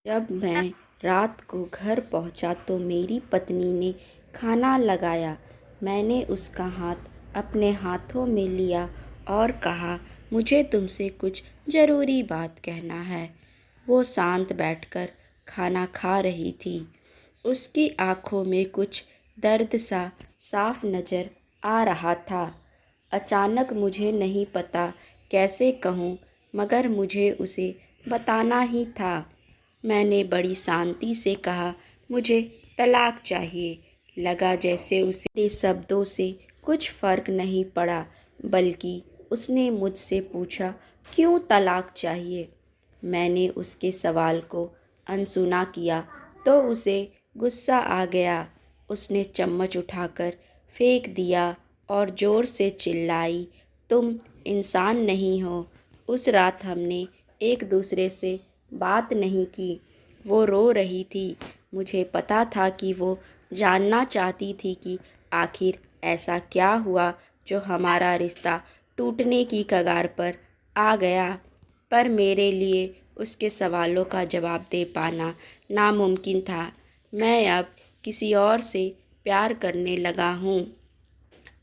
जब मैं रात को घर पहुंचा तो मेरी पत्नी ने खाना लगाया। मैंने उसका हाथ अपने हाथों में लिया और कहा, मुझे तुमसे कुछ ज़रूरी बात कहना है। वो शांत बैठकर खाना खा रही थी। उसकी आंखों में कुछ दर्द सा साफ नज़र आ रहा था। अचानक मुझे नहीं पता कैसे कहूँ, मगर मुझे उसे बताना ही था। मैंने बड़ी शांति से कहा, मुझे तलाक चाहिए। लगा जैसे उसे मेरे शब्दों से कुछ फ़र्क नहीं पड़ा, बल्कि उसने मुझसे पूछा, क्यों तलाक चाहिए। मैंने उसके सवाल को अनसुना किया तो उसे गुस्सा आ गया। उसने चम्मच उठाकर फेंक दिया और ज़ोर से चिल्लाई, तुम इंसान नहीं हो। उस रात हमने एक दूसरे से बात नहीं की। वो रो रही थी। मुझे पता था कि वो जानना चाहती थी कि आखिर ऐसा क्या हुआ जो हमारा रिश्ता टूटने की कगार पर आ गया। पर मेरे लिए उसके सवालों का जवाब दे पाना नामुमकिन था। मैं अब किसी और से प्यार करने लगा हूँ।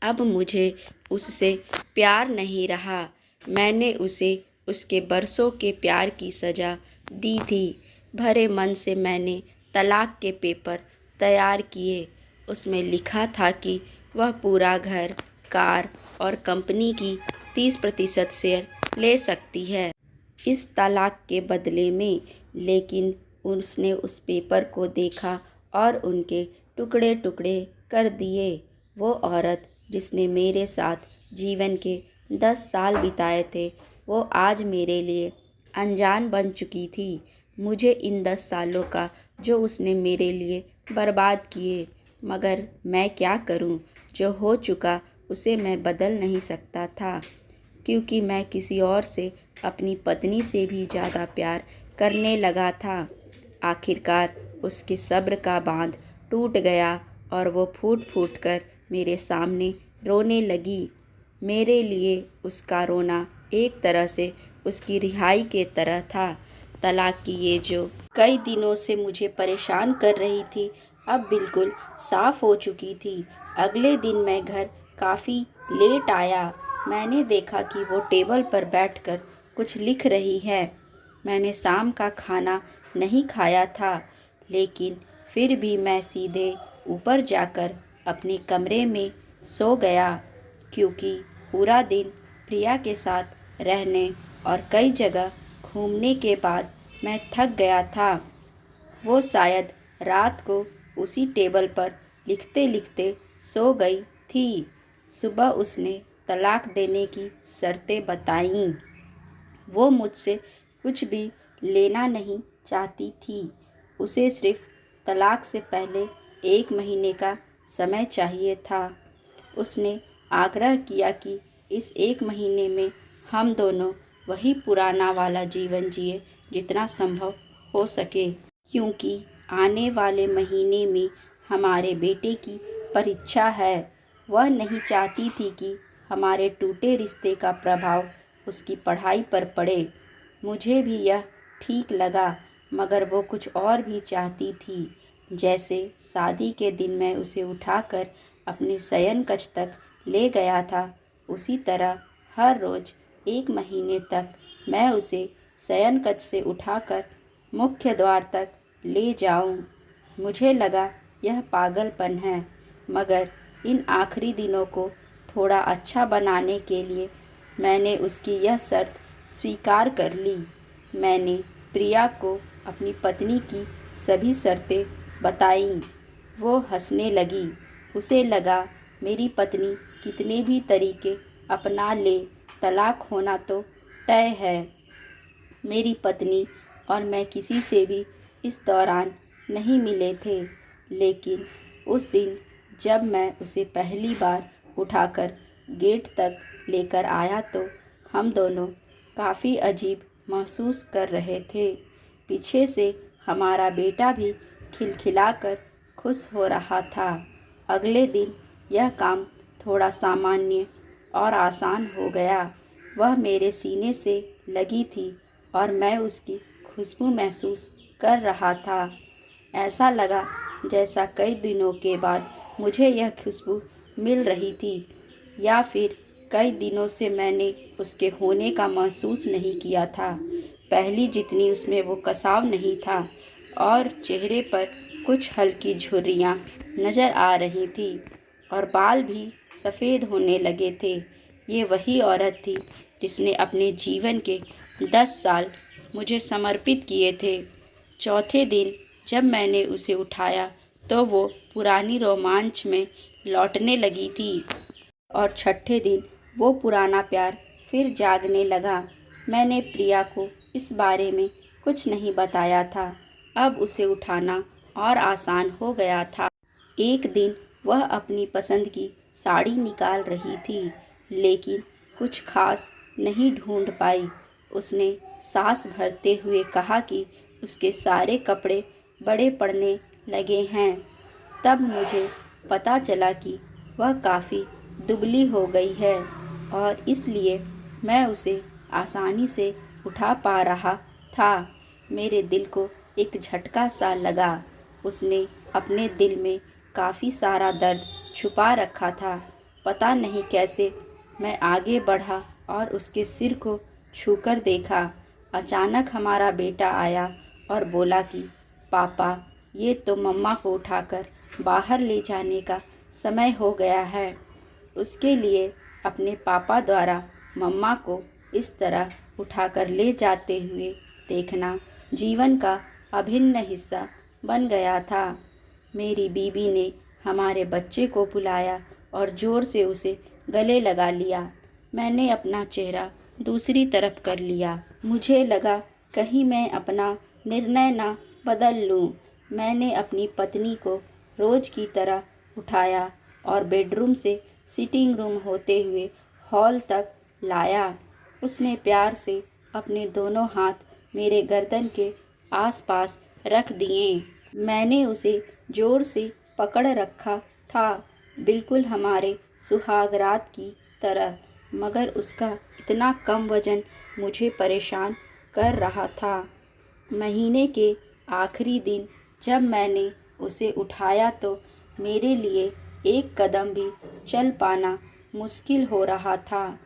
अब मुझे उससे प्यार नहीं रहा। मैंने उसे उसके बरसों के प्यार की सज़ा दी थी। भरे मन से मैंने तलाक के पेपर तैयार किए। उसमें लिखा था कि वह पूरा घर, कार और कंपनी की 30% शेयर ले सकती है इस तलाक के बदले में। लेकिन उसने उस पेपर को देखा और उनके टुकड़े टुकड़े कर दिए। वो औरत जिसने मेरे साथ जीवन के 10 साल बिताए थे, वो आज मेरे लिए अनजान बन चुकी थी। मुझे इन 10 सालों का जो उसने मेरे लिए बर्बाद किए, मगर मैं क्या करूं। जो हो चुका उसे मैं बदल नहीं सकता था, क्योंकि मैं किसी और से अपनी पत्नी से भी ज़्यादा प्यार करने लगा था। आखिरकार उसके सब्र का बांध टूट गया और वो फूट फूट कर मेरे सामने रोने लगी। मेरे लिए उसका रोना एक तरह से उसकी रिहाई के तरह था। तलाक की ये जो कई दिनों से मुझे परेशान कर रही थी, अब बिल्कुल साफ हो चुकी थी। अगले दिन मैं घर काफ़ी लेट आया। मैंने देखा कि वो टेबल पर बैठकर कुछ लिख रही है। मैंने शाम का खाना नहीं खाया था, लेकिन फिर भी मैं सीधे ऊपर जाकर अपने कमरे में सो गया, क्योंकि पूरा दिन प्रिया के साथ रहने और कई जगह घूमने के बाद मैं थक गया था। वो शायद रात को उसी टेबल पर लिखते लिखते सो गई थी। सुबह उसने तलाक देने की शर्तें बताईं। वो मुझसे कुछ भी लेना नहीं चाहती थी। उसे सिर्फ तलाक से पहले 1 महीने का समय चाहिए था। उसने आग्रह किया कि इस 1 महीने में हम दोनों वही पुराना वाला जीवन जिए जितना संभव हो सके, क्योंकि आने वाले महीने में हमारे बेटे की परीक्षा है। वह नहीं चाहती थी कि हमारे टूटे रिश्ते का प्रभाव उसकी पढ़ाई पर पड़े। मुझे भी यह ठीक लगा, मगर वो कुछ और भी चाहती थी। जैसे शादी के दिन मैं उसे उठाकर अपने शयन कक्ष तक ले गया था, उसी तरह हर रोज़ 1 महीने तक मैं उसे शयन कक्ष से उठाकर मुख्य द्वार तक ले जाऊं। मुझे लगा यह पागलपन है, मगर इन आखिरी दिनों को थोड़ा अच्छा बनाने के लिए मैंने उसकी यह शर्त स्वीकार कर ली। मैंने प्रिया को अपनी पत्नी की सभी शर्तें बताईं। वो हंसने लगी। उसे लगा मेरी पत्नी कितने भी तरीके अपना ले, तलाक होना तो तय है। मेरी पत्नी और मैं किसी से भी इस दौरान नहीं मिले थे, लेकिन उस दिन जब मैं उसे पहली बार उठाकर गेट तक लेकर आया तो हम दोनों काफ़ी अजीब महसूस कर रहे थे। पीछे से हमारा बेटा भी खिलखिलाकर खुश हो रहा था। अगले दिन यह काम थोड़ा सामान्य और आसान हो गया। वह मेरे सीने से लगी थी और मैं उसकी खुशबू महसूस कर रहा था। ऐसा लगा जैसा कई दिनों के बाद मुझे यह खुशबू मिल रही थी, या फिर कई दिनों से मैंने उसके होने का महसूस नहीं किया था। पहली जितनी उसमें वो कसाव नहीं था और चेहरे पर कुछ हल्की झुर्रियाँ नज़र आ रही थी और बाल भी सफ़ेद होने लगे थे। ये वही औरत थी जिसने अपने जीवन के 10 साल मुझे समर्पित किए थे। चौथे दिन जब मैंने उसे उठाया तो वो पुरानी रोमांच में लौटने लगी थी और छठे दिन वो पुराना प्यार फिर जागने लगा। मैंने प्रिया को इस बारे में कुछ नहीं बताया था। अब उसे उठाना और आसान हो गया था। एक दिन वह अपनी पसंद की साड़ी निकाल रही थी, लेकिन कुछ खास नहीं ढूंढ पाई। उसने सांस भरते हुए कहा कि उसके सारे कपड़े बड़े पड़ने लगे हैं। तब मुझे पता चला कि वह काफ़ी दुबली हो गई है और इसलिए मैं उसे आसानी से उठा पा रहा था। मेरे दिल को एक झटका सा लगा। उसने अपने दिल में काफ़ी सारा दर्द छुपा रखा था। पता नहीं कैसे मैं आगे बढ़ा और उसके सिर को छूकर देखा। अचानक हमारा बेटा आया और बोला कि पापा, ये तो मम्मा को उठाकर बाहर ले जाने का समय हो गया है। उसके लिए अपने पापा द्वारा मम्मा को इस तरह उठाकर ले जाते हुए देखना जीवन का अभिन्न हिस्सा बन गया था। मेरी बीवी ने हमारे बच्चे को बुलाया और ज़ोर से उसे गले लगा लिया। मैंने अपना चेहरा दूसरी तरफ कर लिया। मुझे लगा कहीं मैं अपना निर्णय ना बदल लूं। मैंने अपनी पत्नी को रोज़ की तरह उठाया और बेडरूम से सिटिंग रूम होते हुए हॉल तक लाया। उसने प्यार से अपने दोनों हाथ मेरे गर्दन के आसपास रख दिए। मैंने उसे ज़ोर से पकड़ रखा था, बिल्कुल हमारे सुहागरात की तरह, मगर उसका इतना कम वज़न मुझे परेशान कर रहा था। महीने के आखिरी दिन जब मैंने उसे उठाया तो मेरे लिए एक कदम भी चल पाना मुश्किल हो रहा था।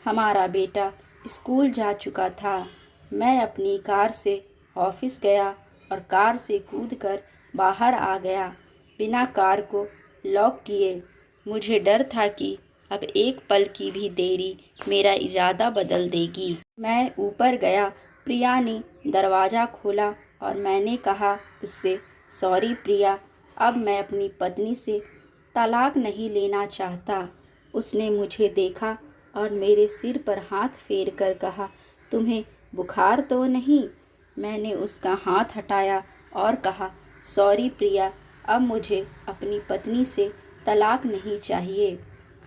हमारा बेटा स्कूल जा चुका था। मैं अपनी कार से ऑफिस गया और कार से कूदकर बाहर आ गया, बिना कार को लॉक किए। मुझे डर था कि अब एक पल की भी देरी मेरा इरादा बदल देगी। मैं ऊपर गया। प्रिया ने दरवाज़ा खोला और मैंने कहा उससे, सॉरी प्रिया, अब मैं अपनी पत्नी से तलाक नहीं लेना चाहता। उसने मुझे देखा और मेरे सिर पर हाथ फेर कर कहा, तुम्हें बुखार तो नहीं? मैंने उसका हाथ हटाया और कहा, सॉरी प्रिया, अब मुझे अपनी पत्नी से तलाक नहीं चाहिए।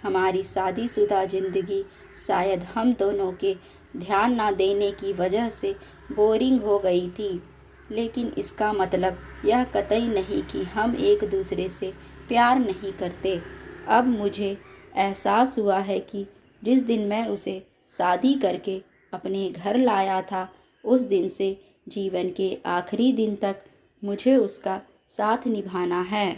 हमारी शादीशुदा ज़िंदगी शायद हम दोनों के ध्यान ना देने की वजह से बोरिंग हो गई थी, लेकिन इसका मतलब यह कतई नहीं कि हम एक दूसरे से प्यार नहीं करते। अब मुझे एहसास हुआ है कि जिस दिन मैं उसे शादी करके अपने घर लाया था, उस दिन से जीवन के आखिरी दिन तक मुझे उसका साथ निभाना है।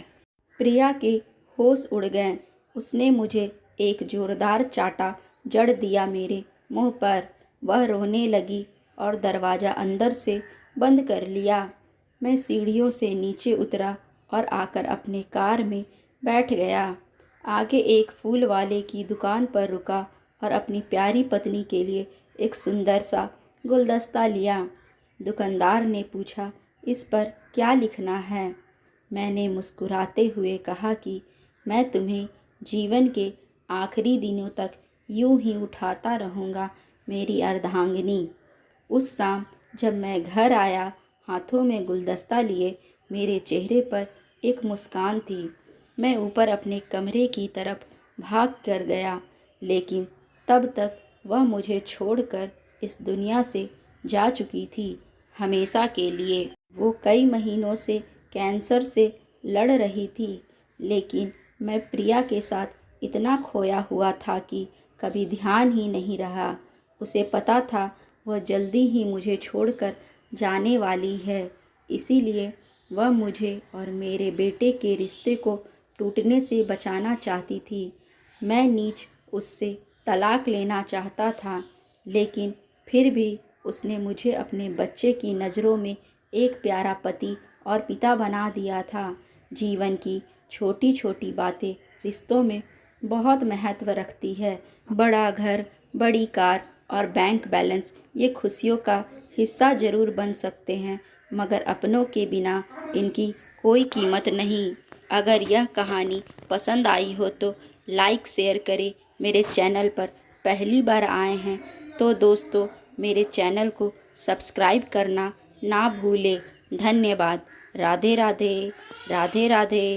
प्रिया के होश उड़ गए। उसने मुझे एक जोरदार चाटा जड़ दिया मेरे मुंह पर। वह रोने लगी और दरवाज़ा अंदर से बंद कर लिया। मैं सीढ़ियों से नीचे उतरा और आकर अपने कार में बैठ गया। आगे एक फूल वाले की दुकान पर रुका और अपनी प्यारी पत्नी के लिए एक सुंदर सा गुलदस्ता लिया। दुकानदार ने पूछा, इस पर क्या लिखना है? मैंने मुस्कुराते हुए कहा कि मैं तुम्हें जीवन के आखिरी दिनों तक यूं ही उठाता रहूँगा, मेरी अर्धांगिनी। उस शाम जब मैं घर आया, हाथों में गुलदस्ता लिए, मेरे चेहरे पर एक मुस्कान थी। मैं ऊपर अपने कमरे की तरफ भाग कर गया, लेकिन तब तक वह मुझे छोड़कर इस दुनिया से जा चुकी थी, हमेशा के लिए। वो कई महीनों से कैंसर से लड़ रही थी, लेकिन मैं प्रिया के साथ इतना खोया हुआ था कि कभी ध्यान ही नहीं रहा। उसे पता था वह जल्दी ही मुझे छोड़कर जाने वाली है, इसीलिए वह मुझे और मेरे बेटे के रिश्ते को टूटने से बचाना चाहती थी। मैं नीच उससे तलाक लेना चाहता था, लेकिन फिर भी उसने मुझे अपने बच्चे की नज़रों में एक प्यारा पति और पिता बना दिया था। जीवन की छोटी छोटी बातें रिश्तों में बहुत महत्व रखती है। बड़ा घर, बड़ी कार और बैंक बैलेंस ये खुशियों का हिस्सा ज़रूर बन सकते हैं, मगर अपनों के बिना इनकी कोई कीमत नहीं। अगर यह कहानी पसंद आई हो तो लाइक शेयर करें। मेरे चैनल पर पहली बार आए हैं तो दोस्तों मेरे चैनल को सब्सक्राइब करना ना भूलें। धन्यवाद। राधे राधे। राधे राधे।